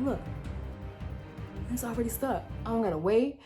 look. It's already stuck. I don't gotta wait.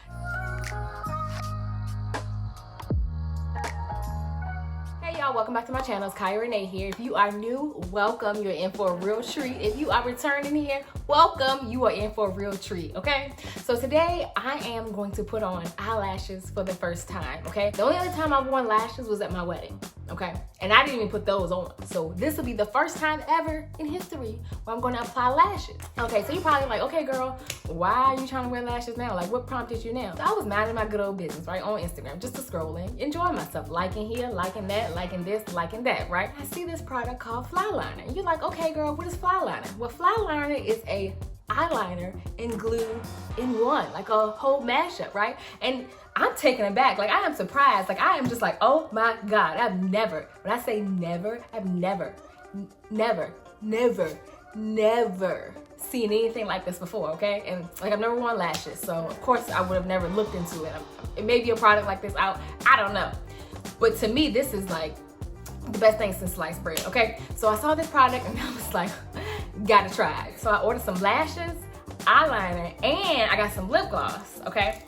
Hey y'all, welcome back to my channel. It's Rene here. If you are new, welcome. You're in for a real treat. If you are returning here, welcome. You are in for a real treat, okay? So today I am going to put on eyelashes for the first time, okay? The only other time I've worn lashes was at my wedding, okay? And I didn't even put those on. So this will be the first time ever in history where I'm gonna apply lashes. Okay, so you're probably like, okay girl, why are you trying to wear lashes now? Like what prompted you now? So I was minding my good old business, right? On Instagram, just to scrolling, enjoying myself, liking here, liking that, liking this, liking that, right? I see this product called FLYLINER. And you're like, okay girl, what is FLYLINER? Well, FLYLINER is a eyeliner and glue in one, like a whole mashup, right? And I'm taken aback, like I am surprised, like I am just like, oh my God, I've never, when I say never, I've never seen anything like this before, okay? And like I've never worn lashes, so of course I would have never looked into it. It may be a product like this out, I don't know. But to me, this is like the best thing since sliced bread, okay? So I saw this product and I was like, gotta try it. So I ordered some lashes, eyeliner, and I got some lip gloss, okay?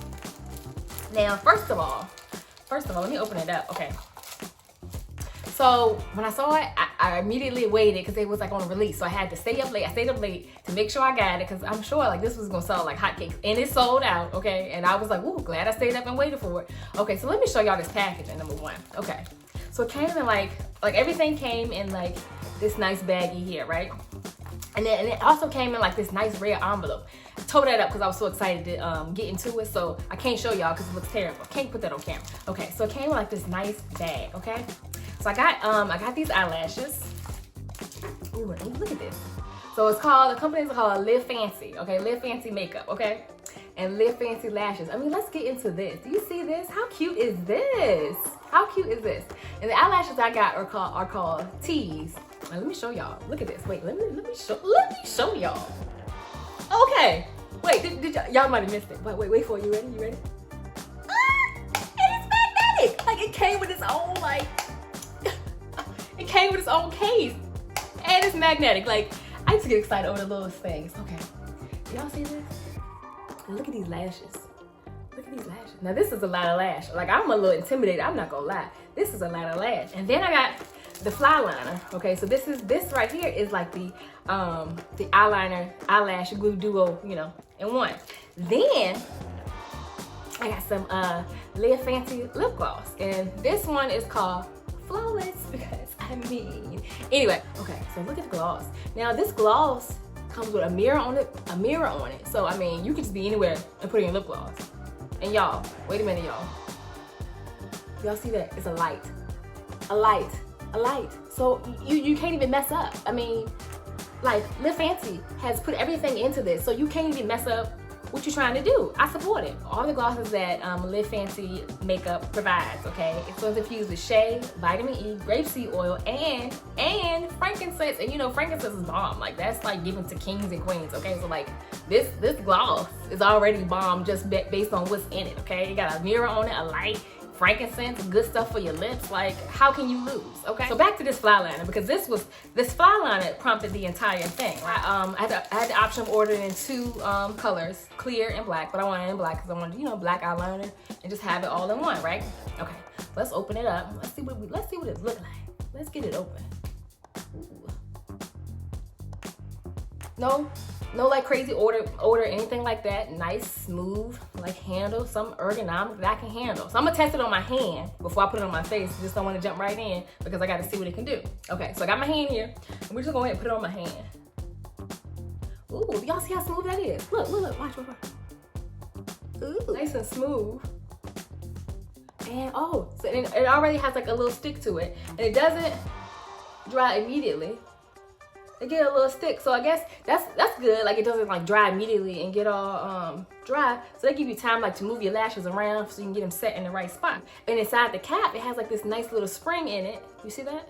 Now, first of all, let me open it up, okay? So when I saw it, I immediately waited because it was like on a release. So I had to stay up late. I stayed up late to make sure I got it because I'm sure like this was gonna sell like hotcakes, and it sold out, okay? And I was like, ooh, glad I stayed up and waited for it. Okay, so let me show y'all this packaging, number one. Okay, so it came in like everything came in like this nice baggie here, right? And it also came in like this nice red envelope. I tore that up because I was so excited to get into it, so I can't show y'all because it looks terrible. Can't put that on camera. Okay, so it came in like this nice bag, okay? So I got these eyelashes. Ooh, look at this. So it's called, the company is called LiveFancy, okay? LiveFancyMakeUp, okay? And LiveFancy lashes. I mean, let's get into this. Do you see this? How cute is this? How cute is this? And the eyelashes I got are called Tees. Now, let me show y'all. Look at this. Wait, let me show y'all. Okay. Wait, did y'all might have missed it. But wait for it. You ready? You ready? Ah! And it's magnetic. Like it came with its own it came with its own case. And it's magnetic. Like I just get excited over the littlest things. Okay. Y'all see this? Look at these lashes. Look at these lashes. Now this is a lot of lash. Like I'm a little intimidated. I'm not gonna lie. This is a lot of lash. And then I got the FLYLINER. Okay, so this right here is like the eyeliner, eyelash glue duo, you know, in one. Then I got some LiveFancy lip gloss, and this one is called Flawless because I mean. Anyway, okay, so look at the gloss. Now this gloss comes with a mirror on it. So I mean, you could just be anywhere and put in your lip gloss. And y'all, wait a minute, y'all. Y'all see that? It's a light. A light. So you can't even mess up. I mean, like LiveFancy has put everything into this, so you can't even mess up what you're trying to do. I support it. All the glosses that LiveFancyMakeUp provides, okay? So it's infused with shea, vitamin E, grapeseed oil, and frankincense. And you know, frankincense is bomb. Like that's like given to kings and queens, okay? So like this gloss is already bomb just based on what's in it, okay? You got a mirror on it, a light, frankincense, good stuff for your lips. Like how can you lose? Okay, so back to this FLYLINER, because this FLYLINER prompted the entire thing. I had the option of ordering in two colors, clear and black, but I wanted it in black because I wanted, you know, black eyeliner and just have it all in one, right? Okay, let's open it up. Let's see what it looks like. Let's get it open. Ooh. No like crazy order anything like that. Nice, smooth, like handle, some ergonomic that I can handle. So I'm gonna test it on my hand before I put it on my face. Just don't want to jump right in because I gotta see what it can do. Okay, so I got my hand here, and we're just gonna go ahead and put it on my hand. Ooh, y'all see how smooth that is? Look, watch. Ooh, nice and smooth. And oh, so it already has like a little stick to it, and it doesn't dry immediately. They get a little stick, so I guess that's good. Like it doesn't like dry immediately and get all dry, so they give you time like to move your lashes around so you can get them set in the right spot. And inside the cap, it has like this nice little spring in it. You see that?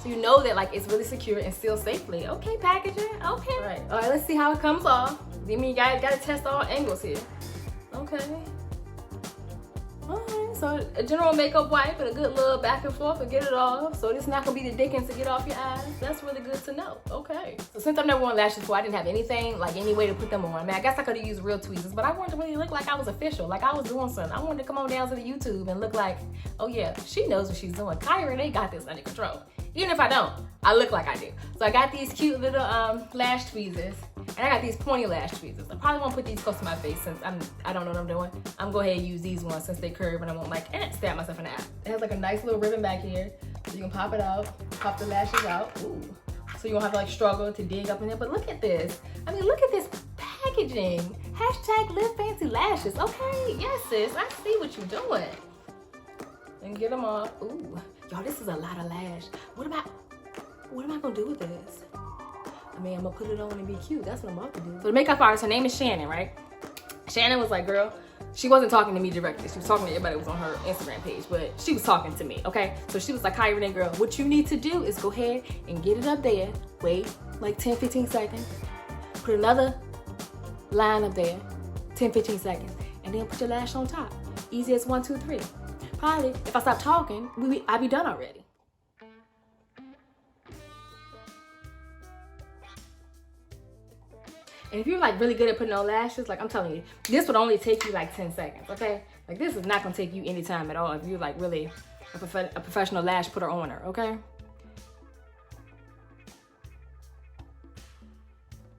So you know that like it's really secure and sealed safely. Okay, packaging. Okay. All right, let's see how it comes off. I mean, you guys gotta test all angles here. Okay. All right, so a general makeup wipe and a good little back and forth and get it off. So this not gonna be the dickens to get off your eyes. That's really good to know. Okay. So since I've never worn lashes before, I didn't have anything, like any way to put them on. I mean, I guess I could have used real tweezers, but I wanted to really look like I was official, like I was doing something. I wanted to come on down to the YouTube and look like, oh yeah, she knows what she's doing. Rene got this under control. Even if I don't, I look like I do. So I got these cute little lash tweezers, and I got these pointy lash tweezers. I probably won't put these close to my face since I don't know what I'm doing. I'm gonna go ahead and use these ones since they curve and I won't like stab myself in the eye. It has like a nice little ribbon back here, so you can pop it out, pop the lashes out. Ooh. So you don't have to like struggle to dig up in there. But look at this. I mean, look at this packaging. Hashtag LiveFancyLashes. Okay, yes sis, I see what you're doing. And get them off. Ooh, y'all, this is a lot of lash. What am I gonna do with this? I mean, I'm gonna put it on and be cute. That's what I'm about to do. So the makeup artist, her name is Shannon, right? Shannon was like, girl, she wasn't talking to me directly. She was talking to everybody that was on her Instagram page, but she was talking to me, okay? So she was like, hi, Rene, girl, what you need to do is go ahead and get it up there. Wait like 10, 15 seconds. Put another line up there, 10, 15 seconds. And then put your lash on top. Easy as 1, 2, 3. Probably, if I stop talking, I'd be done already. And if you're like really good at putting on lashes, like I'm telling you, this would only take you like 10 seconds, okay? Like this is not gonna take you any time at all if you're like really a professional lash putter owner, okay?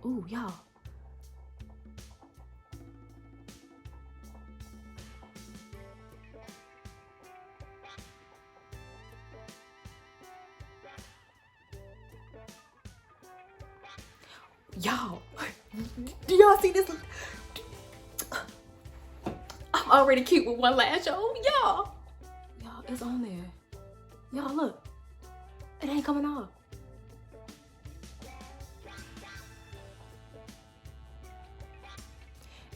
Ooh, y'all. Y'all, do y'all see this? I'm already cute with one lash on, y'all. Y'all, it's on there. Y'all, look. It ain't coming off.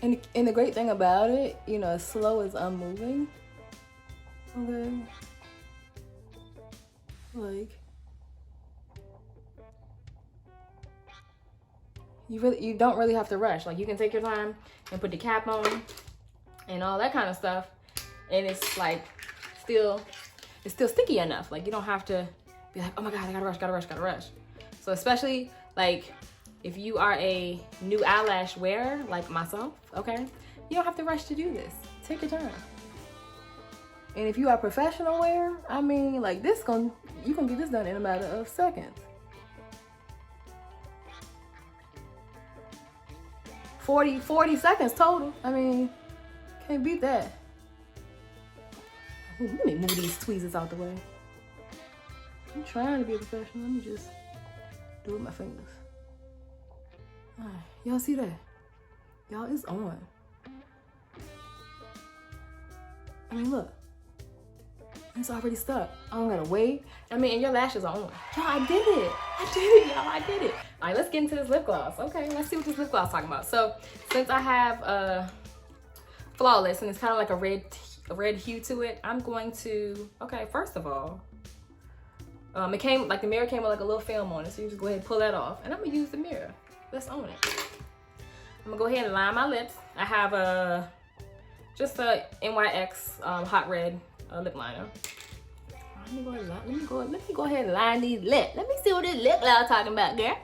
And the great thing about it, you know, as slow as I'm moving, okay, like, you don't really have to rush. Like you can take your time and put the cap on and all that kind of stuff, and it's like it's still sticky enough. Like you don't have to be like, oh my god, I gotta rush. So especially like if you are a new eyelash wearer like myself, okay, you don't have to rush to do this. Take your time. And if you are a professional wearer, I mean, like you can get this done in a matter of seconds. 40 seconds total. I mean, can't beat that. Ooh, let me move these tweezers out the way. I'm trying to be a professional. Let me just do it with my fingers. All right, y'all see that? Y'all, it's on. I mean, look. It's already stuck. I don't gotta wait. I mean, and your lashes are on. Y'all, I did it. Y'all, I did it. All right, let's get into this lip gloss. Okay, let's see what this lip gloss is talking about. So, since I have Flawless, and it's kind of like a red hue to it, I'm going to, okay, first of all, it came, like the mirror came with like a little film on it, so you just go ahead and pull that off. And I'm gonna use the mirror. Let's own it. I'm gonna go ahead and line my lips. I have just a NYX Hot Red lip liner. Let me go ahead and line these lips. Let me see what this lip gloss talking about, girl.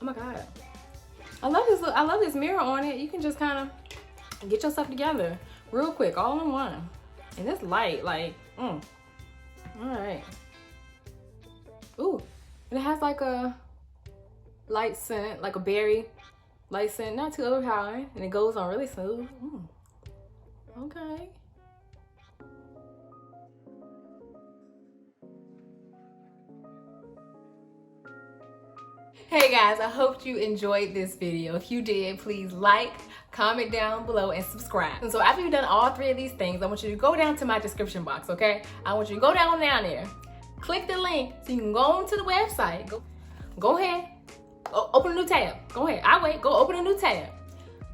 Oh my god, I love this mirror on it. You can just kind of get yourself together real quick, all in one. And it's light, like, all right. Ooh, and it has like a light scent, like a berry light scent, not too overpowering, and it goes on really smooth. Okay. Hey guys, I hope you enjoyed this video. If you did, please like, comment down below, and subscribe. And so after you've done all 3 of these things, I want you to go down to my description box, okay? I want you to go down there, click the link so you can go onto the website. Go ahead, open a new tab. Go ahead, I wait, go open a new tab.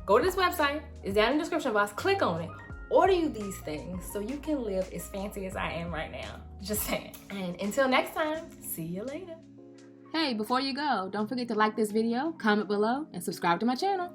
Go to this website, it's down in the description box, click on it. Order you these things so you can live as fancy as I am right now. Just saying. And until next time, see you later. Hey, before you go, don't forget to like this video, comment below, and subscribe to my channel.